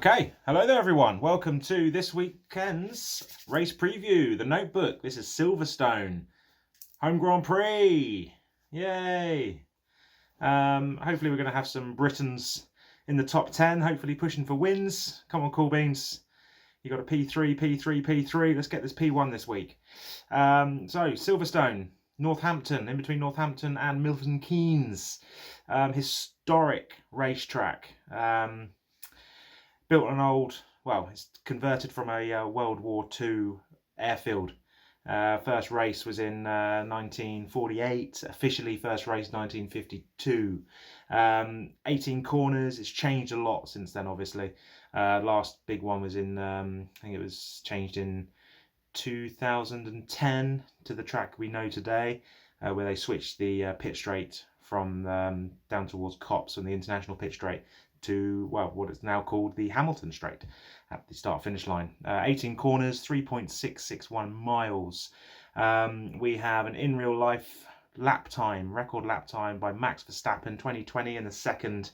Okay, hello there everyone. Welcome to this weekend's race preview, The Notebook. This is Silverstone, Home Grand Prix. Yay! Hopefully we're going to have some Britons in the top 10, hopefully pushing for wins. Come on, Cool Beans. You got a P3, P3, P3. Let's get this P1 this week. So, Silverstone, Northampton, in between Northampton and Milton Keynes. Historic racetrack. Built on an old, well, it's converted from a World War II airfield. First race was in 1948, officially first race 1952. 18 corners, it's changed a lot since then, obviously. Last big one was in, I think it was changed in 2010 to the track we know today, where they switched the pit straight from down towards Copse on the international pit straight to, well, what is now called the Hamilton Straight at the start-finish line. 18 corners, 3.661 miles. We have an in real life lap time, record lap time by Max Verstappen, 2020 in the second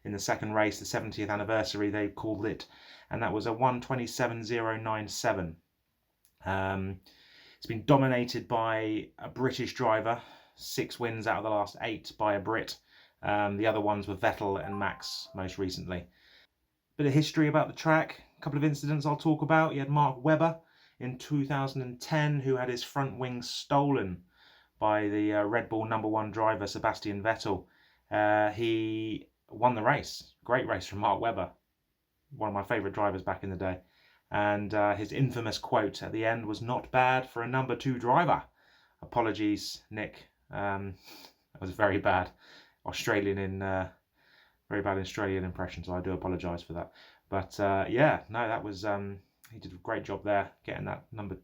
race, the 70th anniversary they called it, and that was a 1:27.097. It's been dominated by a British driver, 6 wins out of the last 8 by a Brit. The other ones were Vettel and Max most recently. Bit of history about the track, a couple of incidents I'll talk about. You had Mark Webber in 2010 who had his front wing stolen by the Red Bull #1 driver Sebastian Vettel. He won the race. Great race from Mark Webber, one of my favourite drivers back in the day. And his infamous quote at the end was, "Not bad for a #2 driver." Apologies, Nick. That was very bad. Very bad Australian impression, so I do apologise for that. But yeah, no, that was he did a great job there getting that number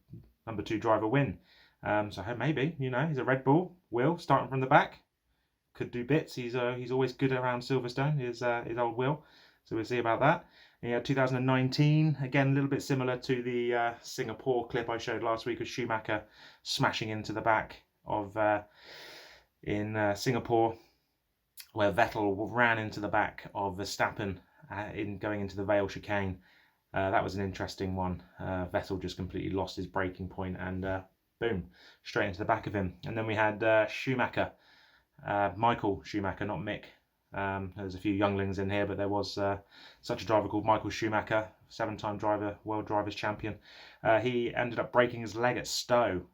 2 driver win. So maybe, you know, he's a Red Bull. Will starting from the back could do bits. He's always good around Silverstone. His old Will. So we'll see about that. Yeah, 2019 again, a little bit similar to the Singapore clip I showed last week of Schumacher smashing into the back of in Singapore, where Vettel ran into the back of Verstappen in going into the Vale chicane. That was an interesting one. Vettel just completely lost his braking point and boom, straight into the back of him. And then we had Schumacher, Michael Schumacher, not Mick. There's a few younglings in here, but there was such a driver called Michael Schumacher, 7-time driver, world drivers champion. He ended up breaking his leg at Stowe,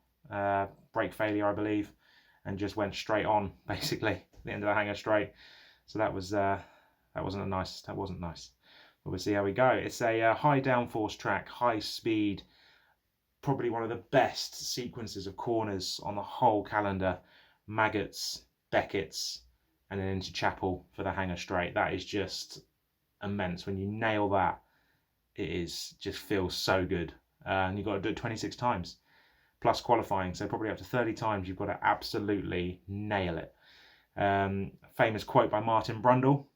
brake failure, I believe, and just went straight on, basically, the end of the hangar straight. So that wasn't nice. But we'll see how we go. It's a high downforce track, high speed, probably one of the best sequences of corners on the whole calendar. Maggots, Beckett's, and then into Chapel for the hangar straight. That is just immense. When you nail that, just feels so good. And you've got to do it 26 times. Plus qualifying, so probably up to 30 times you've got to absolutely nail it. Famous quote by Martin Brundle: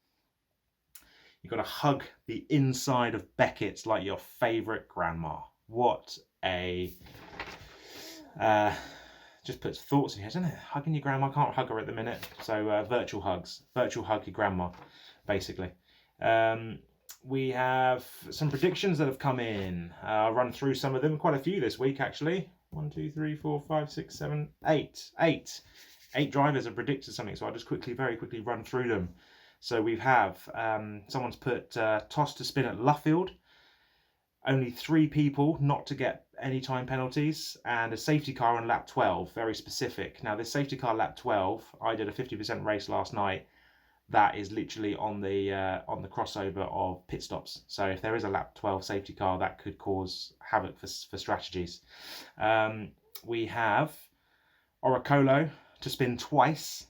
"You've got to hug the inside of Beckett's like your favourite grandma." What a... just puts thoughts in here, doesn't it? Hugging your grandma. I can't hug her at the minute, so virtual hugs. Virtual hug your grandma, basically. We have some predictions that have come in. I'll run through some of them. Quite a few this week, actually. 1, 2, 3, 4, 5, 6, 7, 8. 8 drivers have predicted something, so I'll just very quickly run through them. So we have, someone's put toss to spin at Luffield. Only 3 people not to get any time penalties, and a safety car on lap 12, very specific. Now this safety car lap 12, I did a 50% race last night. That is literally on the crossover of pit stops. So if there is a lap 12 safety car, that could cause havoc for strategies. We have Oricolo to spin twice.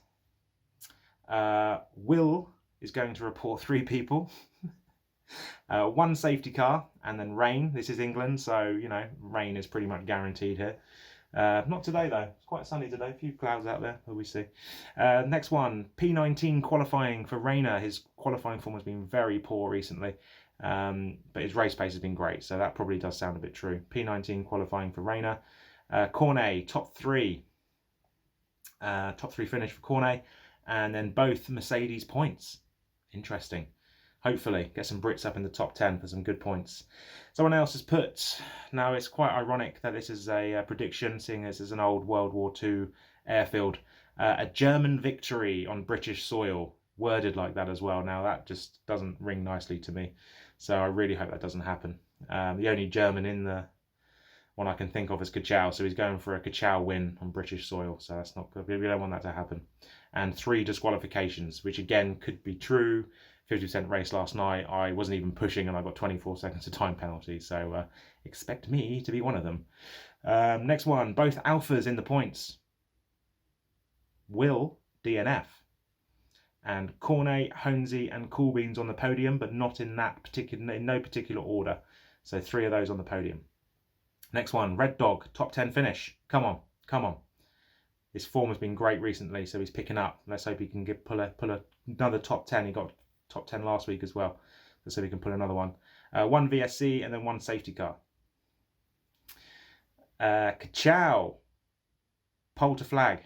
Will is going to report 3 people. 1 safety car, and then rain. This is England, so you know rain is pretty much guaranteed here. Not today though. It's quite sunny today. A few clouds out there, but we see. Next one, P19 qualifying for Rayner. His qualifying form has been very poor recently, but his race pace has been great, so that probably does sound a bit true. P19 qualifying for Rayner. Cornet, top 3 finish for Cornet, and then both Mercedes points. Interesting. hopefully get some Brits up in the top 10 for some good points. Someone else has put, now it's quite ironic that this is a prediction, seeing as it's an old World War II airfield, a German victory on British soil, worded like that as well. Now that just doesn't ring nicely to me, so I really hope that doesn't happen. The only German in the one I can think of is Kachow, so he's going for a Kachow win on British soil, so that's not good. We don't want that to happen. And 3 disqualifications, which again could be true. 50% race last night, I wasn't even pushing and I got 24 seconds of time penalty, so expect me to be one of them. Next one, both alphas in the points. Will DNF. And Cornet, Honesy and Coolbeans on the podium, but not in no particular order. So 3 of those on the podium. Next one, Red Dog, top 10 finish. Come on, come on. His form has been great recently, so he's picking up. Let's hope he can pull another top 10. He got top 10 last week as well. Let's see if he can pull another one. 1 VSC and then 1 safety car. Kachow, pole to flag.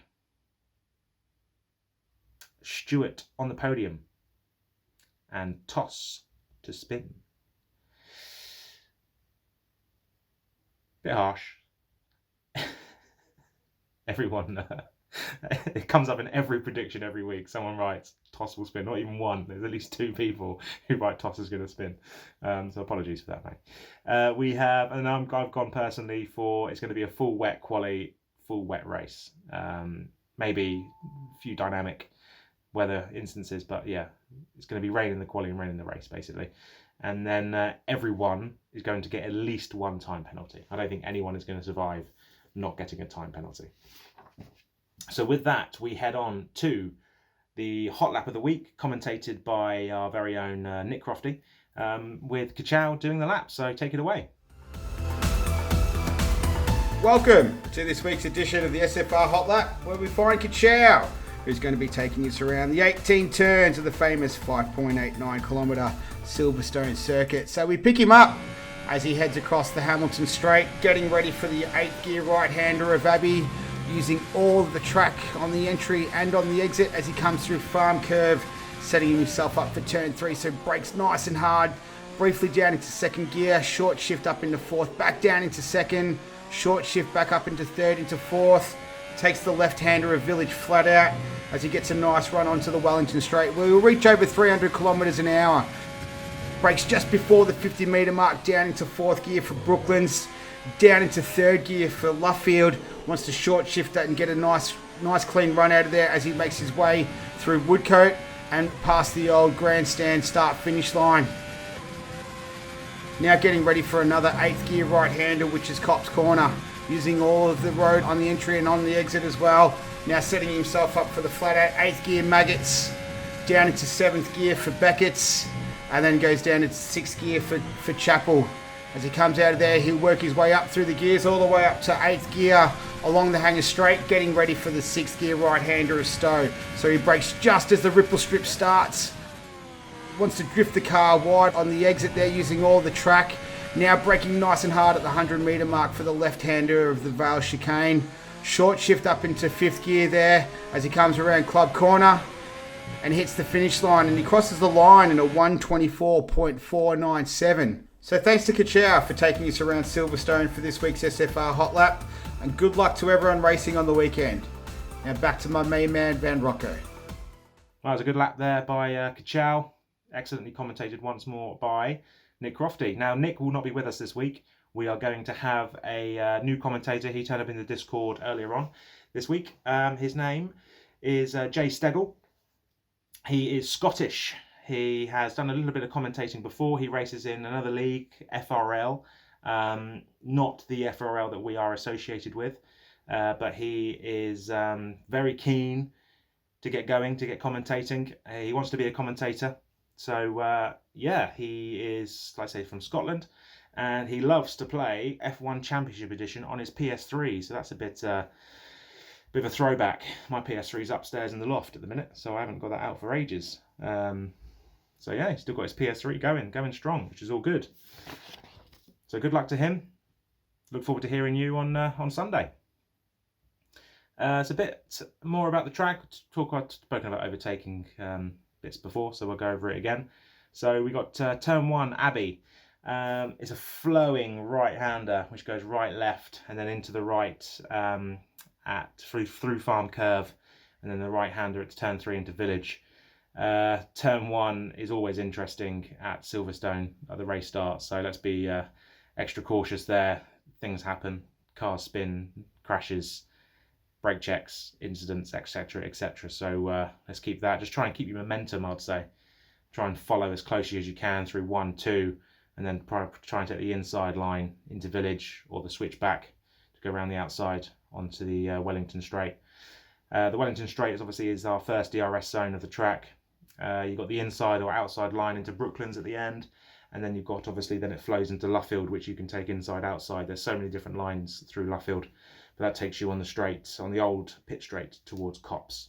Stewart on the podium. And toss to spin. Bit harsh. Everyone, it comes up in every prediction every week. Someone writes toss will spin. Not even one. There's at least 2 people who write toss is going to spin. So apologies for that, mate. We have, and I've gone personally for it's going to be a full wet quali, full wet race. Maybe a few dynamic weather instances, but yeah, it's going to be rain in the quali and rain in the race basically. And then everyone is going to get at least 1 time penalty. I don't think anyone is going to survive not getting a time penalty. So with that, we head on to the hot lap of the week, commentated by our very own Nick Crofty, with Kachow doing the lap. So take it away. Welcome to this week's edition of the SFR Hot Lap, where we find Kachow, who's going to be taking us around the 18 turns of the famous 5.89 kilometre Silverstone circuit. So we pick him up as he heads across the Hamilton Straight, getting ready for the 8th gear right-hander of Abbey, using all of the track on the entry and on the exit as he comes through Farm Curve, setting himself up for turn 3, so brakes nice and hard, briefly down into 2nd gear, short shift up into 4th, back down into 2nd, short shift back up into 3rd, into 4th, takes the left-hander of Village flat out as he gets a nice run onto the Wellington Straight. We will reach over 300 kilometres an hour. Brakes just before the 50 metre mark, down into 4th gear for Brooklands, down into 3rd gear for Luffield. Wants to short shift that and get a nice clean run out of there as he makes his way through Woodcote and past the old grandstand start finish line. Now getting ready for another 8th gear right-hander, which is Cops Corner, using all of the road on the entry and on the exit as well. Now setting himself up for the flat out 8th gear Maggots, down into 7th gear for Beckett's, and then goes down into 6th gear for Chapel. As he comes out of there, he'll work his way up through the gears all the way up to 8th gear along the hanger straight, getting ready for the 6th gear right-hander of Stowe. So he brakes just as the ripple strip starts. Wants to drift the car wide on the exit there, using all the track. Now braking nice and hard at the 100 metre mark for the left-hander of the Vale chicane. Short shift up into 5th gear there as he comes around Club Corner and hits the finish line, and he crosses the line in a 1:24.497. So thanks to Kachow for taking us around Silverstone for this week's SFR Hot Lap, and good luck to everyone racing on the weekend. Now back to my main man, Van Rocco. Well, that was a good lap there by Kachow. Excellently commentated once more by Nick Crofty. Now, Nick will not be with us this week. We are going to have a new commentator. He turned up in the Discord earlier on this week. His name is Jay Stegel. He is Scottish. He has done a little bit of commentating before. He races in another league, FRL, not the FRL that we are associated with, but he is very keen to get going, to get commentating. He wants to be a commentator. So, yeah, he is, like I say, from Scotland, and he loves to play F1 Championship Edition on his PS3. So that's a bit of a throwback. My PS3 is upstairs in the loft at the minute, so I haven't got that out for ages. So yeah, he's still got his PS3 going strong, which is all good. So good luck to him. Look forward to hearing you on Sunday. It's a bit more about the track. I've spoken about overtaking bits before, so we'll go over it again. So we got turn 1, Abbey. It's a flowing right-hander which goes right-left and then into the right through farm curve, and then the right-hander at turn 3 into Village. Turn 1 is always interesting at Silverstone at the race start, so let's be extra cautious there. Things happen, cars spin, crashes, brake checks, incidents, etc, etc. So let's keep that. Just try and keep your momentum, I'd say. Try and follow as closely as you can through 1, 2, and then try and take the inside line into Village or the switchback to go around the outside onto the Wellington Straight. The Wellington Straight is our first DRS zone of the track. You've got the inside or outside line into Brooklands at the end, and then you've got, obviously, then it flows into Luffield, which you can take inside, outside. There's so many different lines through Luffield, but that takes you on the straight, on the old pit straight towards Copse.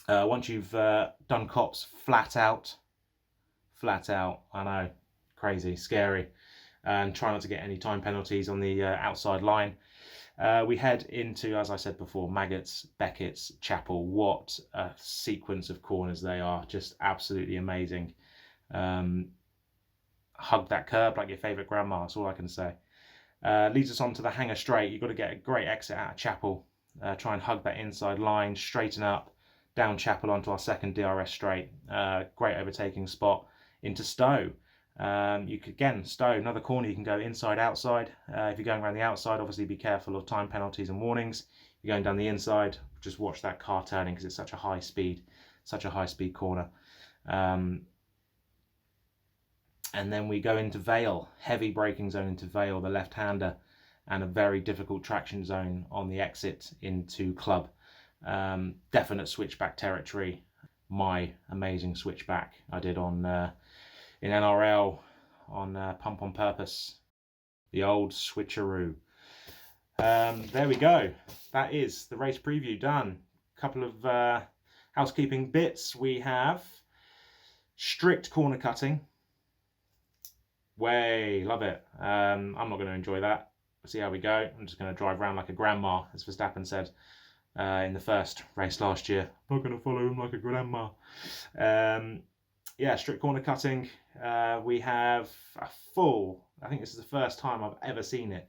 Once you've done Copse, flat out, I know, crazy, scary, and try not to get any time penalties on the outside line. We head into, as I said before, Maggots, Beckett's, Chapel. What a sequence of corners they are, just absolutely amazing. Hug that curb like your favourite grandma, that's all I can say. Leads us on to the Hanger Straight. You've got to get a great exit out of Chapel. Try and hug that inside line, straighten up, down Chapel onto our second DRS straight. Great overtaking spot into Stowe. You could, again, Stowe, another corner, you can go inside, outside. If you're going around the outside, obviously be careful of time penalties and warnings. If you're going down the inside, just watch that car turning because it's such a high speed corner. And then we go into Vale, heavy braking zone into Vale, the left-hander, and a very difficult traction zone on the exit into Club. Definite switchback territory. My amazing switchback I did on in NRL on Pump on Purpose, the old switcheroo. There we go. That is the race preview done. Couple of housekeeping bits. We have strict corner cutting. Way, love it. I'm not going to enjoy that. We'll see how we go. I'm just going to drive around like a grandma, as Verstappen said in the first race last year. I'm not going to follow him like a grandma. Yeah, strict corner cutting. We have a full, I think this is the first time I've ever seen it,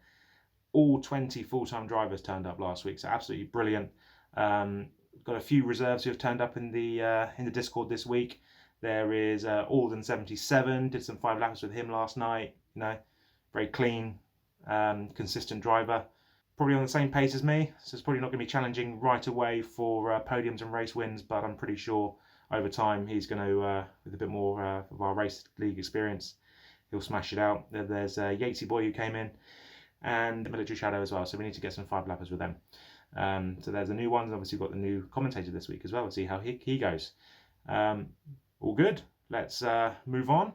all 20 full-time drivers turned up last week, so absolutely brilliant. Got a few reserves who have turned up in the Discord this week. There is Alden77, did some 5 laps with him last night. You know, very clean, consistent driver. Probably on the same pace as me, so it's probably not going to be challenging right away for podiums and race wins, but I'm pretty sure over time he's going to, with a bit more of our race league experience, he'll smash it out. There's Yatesy Boy who came in, and Military Shadow as well, so we need to get some 5-lappers with them. So there's the new ones. Obviously we've got the new commentator this week as well. We'll see how he goes. All good. Let's move on.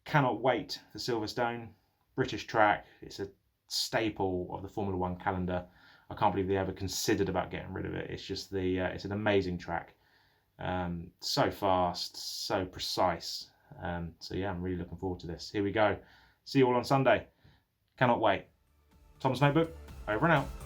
Cannot wait for Silverstone. British track. It's a staple of the Formula One calendar. I can't believe they ever considered about getting rid of it. It's just it's an amazing track. So fast, so precise. So yeah, I'm really looking forward to this. Here we go. See you all on Sunday. Cannot wait. Tom's Notebook, over and out.